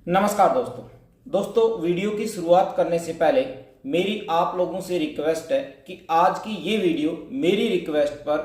नमस्कार दोस्तों वीडियो की शुरुआत करने से पहले मेरी आप लोगों से रिक्वेस्ट है कि आज की ये वीडियो मेरी रिक्वेस्ट पर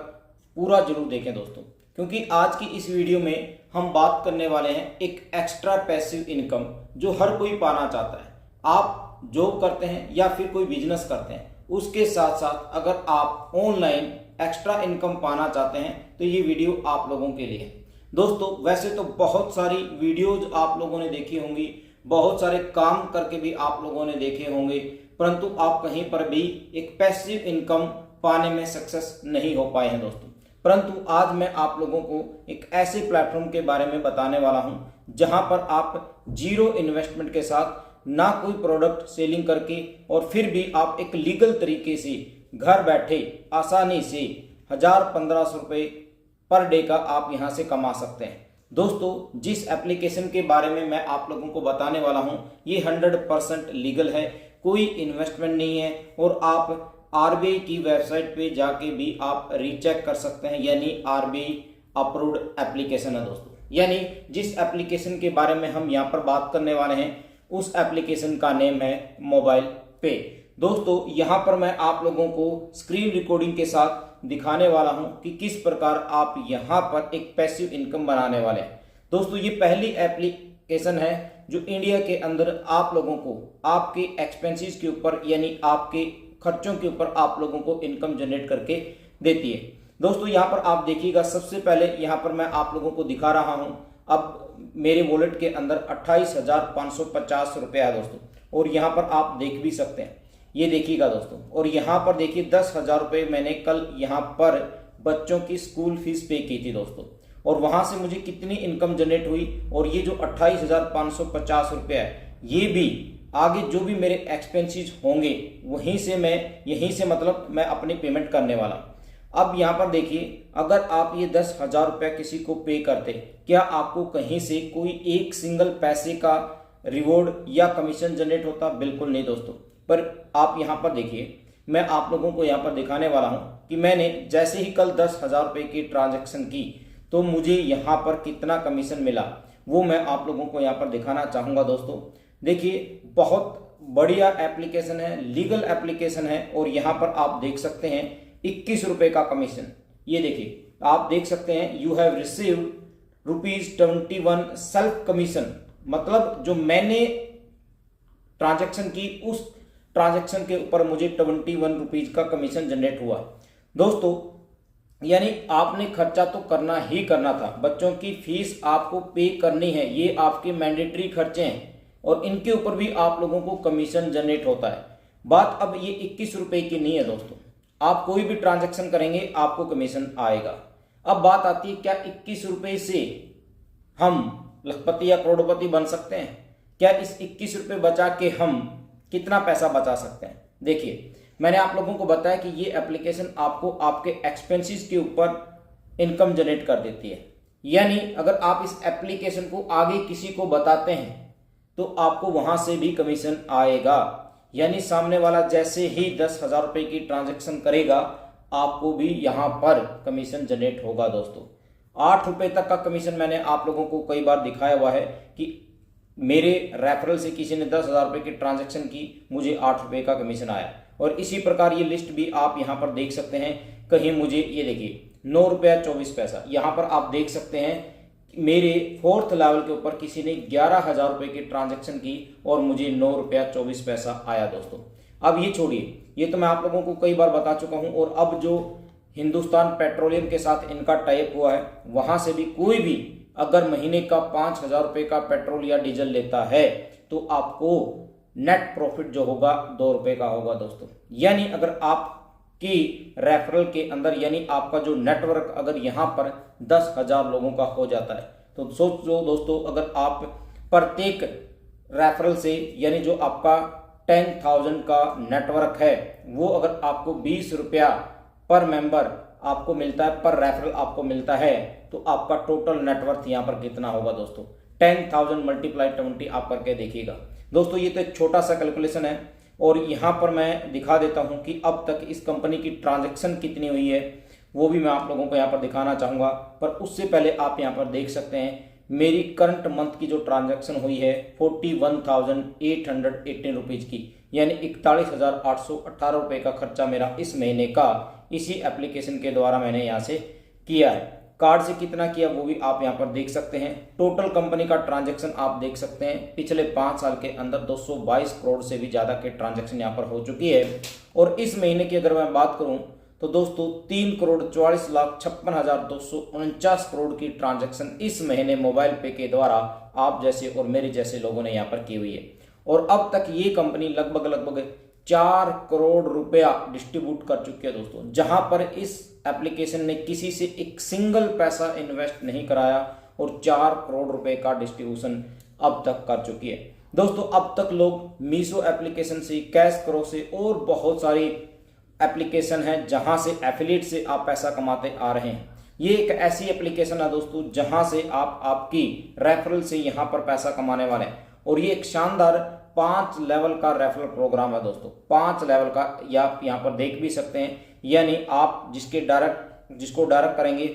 पूरा जरूर देखें दोस्तों, क्योंकि आज की इस वीडियो में हम बात करने वाले हैं एक एक्स्ट्रा पैसिव इनकम जो हर कोई पाना चाहता है। आप जॉब करते हैं या फिर कोई बिजनेस करते हैं, उसके साथ साथ अगर आप ऑनलाइन एक्स्ट्रा इनकम पाना चाहते हैं तो ये वीडियो आप लोगों के लिए है। दोस्तों वैसे तो बहुत सारी वीडियोज आप लोगों ने देखी होंगी, बहुत सारे काम करके भी आप लोगों ने देखे होंगे, परंतु आप कहीं पर भी एक पैसिव इनकम पाने में सक्सेस नहीं हो पाए हैं दोस्तों। परंतु आज मैं आप लोगों को एक ऐसे प्लेटफॉर्म के बारे में बताने वाला हूं जहां पर आप जीरो इन्वेस्टमेंट के साथ ना कोई प्रोडक्ट सेलिंग करके और फिर भी आप एक लीगल तरीके से घर बैठे आसानी से 1000-1500 रुपये पर डे का आप यहां से कमा सकते हैं। दोस्तों जिस एप्लीकेशन के बारे में मैं आप लोगों को बताने वाला हूं ये 100% लीगल है, कोई इन्वेस्टमेंट नहीं है और आप आरबीआई की वेबसाइट पे जाके भी आप रीचेक कर सकते हैं, यानी आरबीआई अप्रूव्ड एप्लीकेशन है दोस्तों। यानी जिस एप्लीकेशन के बारे में हम यहाँ पर बात करने वाले हैं उस एप्लीकेशन का नेम है मोबाइल पे। दोस्तों यहाँ पर मैं आप लोगों को स्क्रीन रिकॉर्डिंग के साथ दिखाने वाला हूं कि किस प्रकार आप यहां पर एक पैसिव इनकम बनाने वाले हैं। दोस्तों ये पहली एप्लीकेशन है जो इंडिया के अंदर आप लोगों को आपके एक्सपेंसेस के ऊपर यानी आपके खर्चों के ऊपर आप लोगों को इनकम जनरेट करके देती है। दोस्तों यहाँ पर आप देखिएगा, सबसे पहले यहाँ पर मैं आप लोगों को दिखा रहा हूँ अब मेरे वॉलेट के अंदर 28,550 रुपया है दोस्तों, और यहाँ पर आप देख भी सकते हैं, ये देखिएगा दोस्तों। और यहाँ पर देखिए 10,000 रुपये मैंने कल यहाँ पर बच्चों की स्कूल फीस पे की थी दोस्तों, और वहां से मुझे कितनी इनकम जनरेट हुई। और ये जो 28,550 रुपये है ये भी आगे जो भी मेरे एक्सपेंसेस होंगे वहीं से यहीं से मतलब मैं अपनी पेमेंट करने वाला। अब यहाँ पर देखिए, अगर आप ये 10,000 रुपये किसी को पे करते, क्या आपको कहीं से कोई एक सिंगल पैसे का रिवॉर्ड या कमीशन जनरेट होता? बिल्कुल नहीं दोस्तों। पर आप यहाँ पर देखिए, मैं आप लोगों को यहाँ पर दिखाने वाला हूँ कि मैंने जैसे ही कल 10,000 रुपये की ट्रांजैक्शन की तो मुझे यहाँ पर कितना कमीशन मिला वो मैं आप लोगों को यहाँ पर दिखाना चाहूँगा दोस्तों। देखिए बहुत बढ़िया एप्लीकेशन है, लीगल एप्लीकेशन है, और यहाँ पर आप देख सकते हैं 21 रुपये का कमीशन। ये देखिए आप देख सकते हैं, you have received ₹21 self commission, मतलब जो मैंने ट्रांजैक्शन की उस ट्रांजैक्शन के ऊपर मुझे 21 रुपीज का कमीशन जनरेट हुआ दोस्तों। यानी आपने खर्चा तो करना ही करना था, बच्चों की फीस आपको पे करनी है, ये आपके मैंडेटरी खर्चे हैं और इनके ऊपर भी आप लोगों को कमीशन जनरेट होता है। बात अब ये 21 रुपये की नहीं है दोस्तों, आप कोई भी ट्रांजैक्शन करेंगे आपको कमीशन आएगा। अब बात आती है, क्या 21 रुपये से हम लखपति या करोड़पति बन सकते हैं? क्या इस 21 रुपये बचा के हम कितना पैसा बचा सकते हैं? देखिए मैंने आप लोगों को बताया कि ये एप्लीकेशन आपको आपके एक्सपेंसेस के ऊपर इनकम जनरेट कर देती है। यानी अगर आप इस एप्लीकेशन को आगे किसी को बताते हैं तो आपको वहां से भी कमीशन आएगा। यानी सामने वाला जैसे ही 10,000 रुपये की ट्रांजैक्शन करेगा आपको भी यहाँ पर कमीशन जनरेट होगा दोस्तों। 8 रुपये तक का कमीशन मैंने आप लोगों को कई बार दिखाया हुआ है कि मेरे रेफरल से किसी ने 10,000 रुपये की ट्रांजैक्शन की, मुझे 8 रुपये का कमीशन आया। और इसी प्रकार ये लिस्ट भी आप यहाँ पर देख सकते हैं। कहीं मुझे ये देखिए 9 रुपया 24 पैसा, यहाँ पर आप देख सकते हैं मेरे 4th लेवल के ऊपर किसी ने 11,000 रुपये की ट्रांजैक्शन की और मुझे 9 रुपया 24 पैसा आया दोस्तों। अब ये छोड़िए, ये तो मैं आप लोगों को कई बार बता चुका हूँ। और अब जो हिंदुस्तान पेट्रोलियम के साथ इनका टाइप हुआ है वहां से भी कोई भी अगर महीने का 5,000 रुपये का पेट्रोल या डीजल लेता है तो आपको नेट प्रॉफिट जो होगा 2 रुपये का होगा दोस्तों। यानी अगर आपकी रेफरल के अंदर यानी आपका जो नेटवर्क अगर यहाँ पर 10,000 लोगों का हो जाता है तो सोचो दोस्तों, अगर आप प्रत्येक रेफरल से यानी जो आपका 10,000 का नेटवर्क है वो अगर आपको 20 रुपया पर मेंबर आपको मिलता है, पर रेफरल आपको मिलता है, तो आपका टोटल नेटवर्थ यहाँ पर कितना होगा दोस्तों? 10,000 मल्टीप्लाई 20 आप करके देखिएगा दोस्तों। ये तो एक छोटा सा कैलकुलेशन है और यहाँ पर मैं दिखा देता हूँ कि अब तक इस कंपनी की ट्रांजैक्शन कितनी हुई है वो भी मैं आप लोगों को यहाँ पर दिखाना चाहूँगा। पर उससे पहले आप यहाँ पर देख सकते हैं मेरी करंट मंथ की जो ट्रांजैक्शन हुई है 41,818 रुपीज़ की, यानी 41,818 रुपये का खर्चा मेरा इस महीने का इसी एप्लीकेशन के द्वारा मैंने यहाँ से किया है। कार्ड से कितना किया वो भी आप यहाँ पर देख सकते हैं। टोटल कंपनी का ट्रांजैक्शन आप देख सकते हैं, पिछले 5 साल के अंदर 222 करोड़ से भी ज़्यादा के ट्रांजैक्शन यहाँ पर हो चुकी है। और इस महीने की अगर मैं बात करूँ तो दोस्तों 3,44,56,249 करोड़ की ट्रांजैक्शन इस महीने मोबाइल पे के द्वारा आप जैसे और मेरे जैसे लोगों ने यहाँ पर की हुई है। और अब तक ये कंपनी लगभग 4 करोड़ रुपया डिस्ट्रीब्यूट कर चुकी है दोस्तों, जहां पर इस एप्लीकेशन ने किसी से एक सिंगल पैसा इन्वेस्ट नहीं कराया और 4 करोड़ रुपए का डिस्ट्रीब्यूशन अब तक कर चुकी है। दोस्तों अब तक लोग मीशो एप्लीकेशन से, कैश करो से और बहुत सारी एप्लीकेशन है जहां से एफिलिएट से आप पैसा कमाते आ रहे हैं। ये एक ऐसी एप्लीकेशन है दोस्तों जहां से आप आपकी रेफरल से यहां पर पैसा कमाने वाले हैं। और ये एक शानदार 5 लेवल का रेफरल प्रोग्राम है दोस्तों, 5 लेवल का, या आप यहाँ पर देख भी सकते हैं। यानी आप जिसको डायरेक्ट करेंगे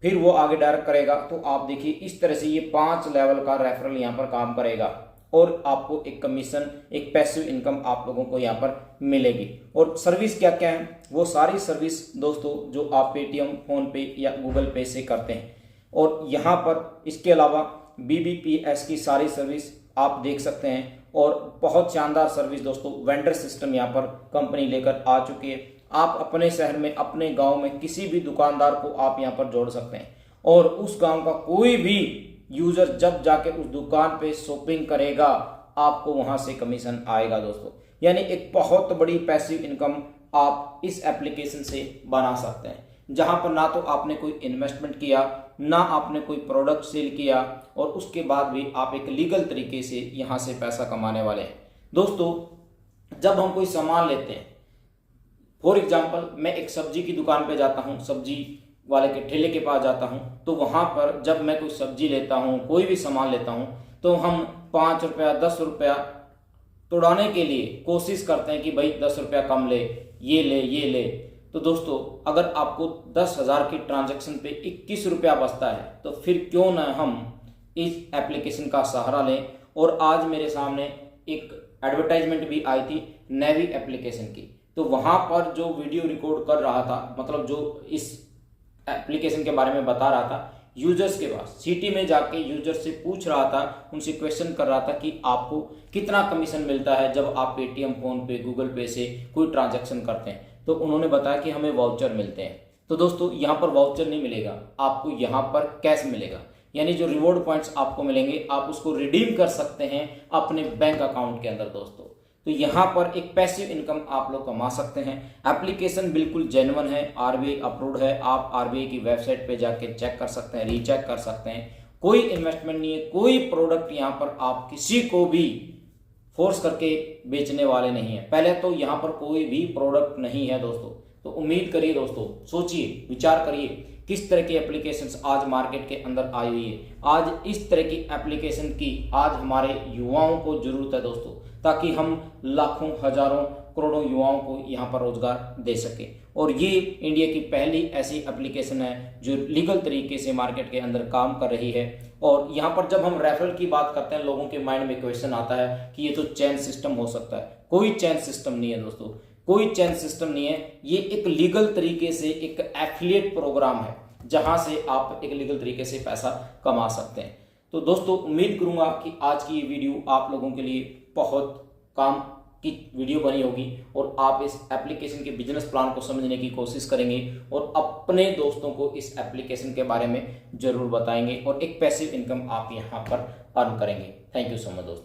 फिर वो आगे डायरेक्ट करेगा, तो आप देखिए इस तरह से ये 5 लेवल का रेफरल यहाँ पर काम करेगा और आपको एक कमीशन, एक पैसिव इनकम आप लोगों को यहाँ पर मिलेगी। और सर्विस क्या क्या है, वो सारी सर्विस दोस्तों जो आप पेटीएम, फोन पे या गूगल पे से करते हैं। और यहाँ पर इसके अलावा BBPS की सारी सर्विस आप देख सकते हैं। और बहुत शानदार सर्विस दोस्तों, वेंडर सिस्टम यहाँ पर कंपनी लेकर आ चुकी है। आप अपने शहर में, अपने गांव में किसी भी दुकानदार को आप यहाँ पर जोड़ सकते हैं और उस गांव का कोई भी यूजर जब जाके उस दुकान पे शॉपिंग करेगा आपको वहां से कमीशन आएगा दोस्तों। यानी एक बहुत बड़ी पैसिव इनकम आप इस एप्लीकेशन से बना सकते हैं, जहां पर ना तो आपने कोई इन्वेस्टमेंट किया, ना आपने कोई प्रोडक्ट सेल किया, और उसके बाद भी आप एक लीगल तरीके से यहां से पैसा कमाने वाले हैं। दोस्तों जब हम कोई सामान लेते हैं, फॉर एग्जाम्पल मैं एक सब्जी की दुकान पे जाता हूं, सब्जी वाले के ठेले के पास जाता हूं, तो वहां पर जब मैं कोई सब्जी लेता हूं, कोई भी सामान लेता हूं, तो हम 5 रुपया 10 रुपया तोड़ाने के लिए कोशिश करते हैं कि भाई 10 रुपया कम ले, ये ले। तो दोस्तों अगर आपको 10,000 की ट्रांजैक्शन पे 21 रुपया बचता है तो फिर क्यों ना हम इस एप्लीकेशन का सहारा लें। और आज मेरे सामने एक एडवर्टाइजमेंट भी आई थी नेवी एप्लीकेशन की, तो वहां पर जो वीडियो रिकॉर्ड कर रहा था, मतलब जो इस एप्लीकेशन के बारे में बता रहा था, यूजर्स के पास सिटी में जाके यूजर से पूछ रहा था, उनसे क्वेश्चन कर रहा था कि आपको कितना कमीशन मिलता है जब आप पेटीएम, फोन पे, गूगल पे से कोई ट्रांजैक्शन करते हैं। तो उन्होंने बताया कि हमें वाउचर मिलते हैं। तो दोस्तों यहाँ पर वाउचर नहीं मिलेगा, आपको यहाँ पर कैश मिलेगा। यानी जो रिवॉर्ड पॉइंट्स आपको मिलेंगे आप उसको रिडीम कर सकते हैं अपने बैंक अकाउंट के अंदर दोस्तों। तो यहाँ पर एक पैसिव इनकम आप लोग कमा सकते हैं। एप्लीकेशन बिल्कुल जेन्युइन है, RBI अप्रूव्ड है। आप RBI की वेबसाइट पे जाके चेक कर सकते हैं, रीचेक कर सकते हैं। कोई इन्वेस्टमेंट नहीं है, कोई प्रोडक्ट यहाँ पर आप किसी को भी फोर्स करके बेचने वाले नहीं है। पहले तो यहाँ पर कोई भी प्रोडक्ट नहीं है दोस्तों। तो उम्मीद करिए दोस्तों, सोचिए, विचार करिए किस तरह की एप्लीकेशंस आज मार्केट के अंदर आई हुई है। आज इस तरह की एप्लीकेशन की आज हमारे युवाओं को जरूरत है दोस्तों, ताकि हम लाखों, हजारों, करोड़ों युवाओं को यहाँ पर रोजगार दे सके। और ये इंडिया की पहली ऐसी एप्लीकेशन है जो लीगल तरीके से मार्केट के अंदर काम कर रही है। और यहाँ पर जब हम रेफरल की बात करते हैं, लोगों के माइंड में क्वेश्चन आता है कि ये तो चेन सिस्टम हो सकता है। कोई चेन सिस्टम नहीं है दोस्तों, कोई चेन सिस्टम नहीं है। ये एक लीगल तरीके से एक एफिलिएट प्रोग्राम है जहां से आप एक लीगल तरीके से पैसा कमा सकते हैं। तो दोस्तों उम्मीद करूंगा कि आज की ये वीडियो आप लोगों के लिए बहुत काम की वीडियो बनी होगी और आप इस एप्लीकेशन के बिजनेस प्लान को समझने की कोशिश करेंगे और अपने दोस्तों को इस एप्लीकेशन के बारे में जरूर बताएंगे और एक पैसिव इनकम आप यहाँ पर अर्न करेंगे। थैंक यू सो मच दोस्तों।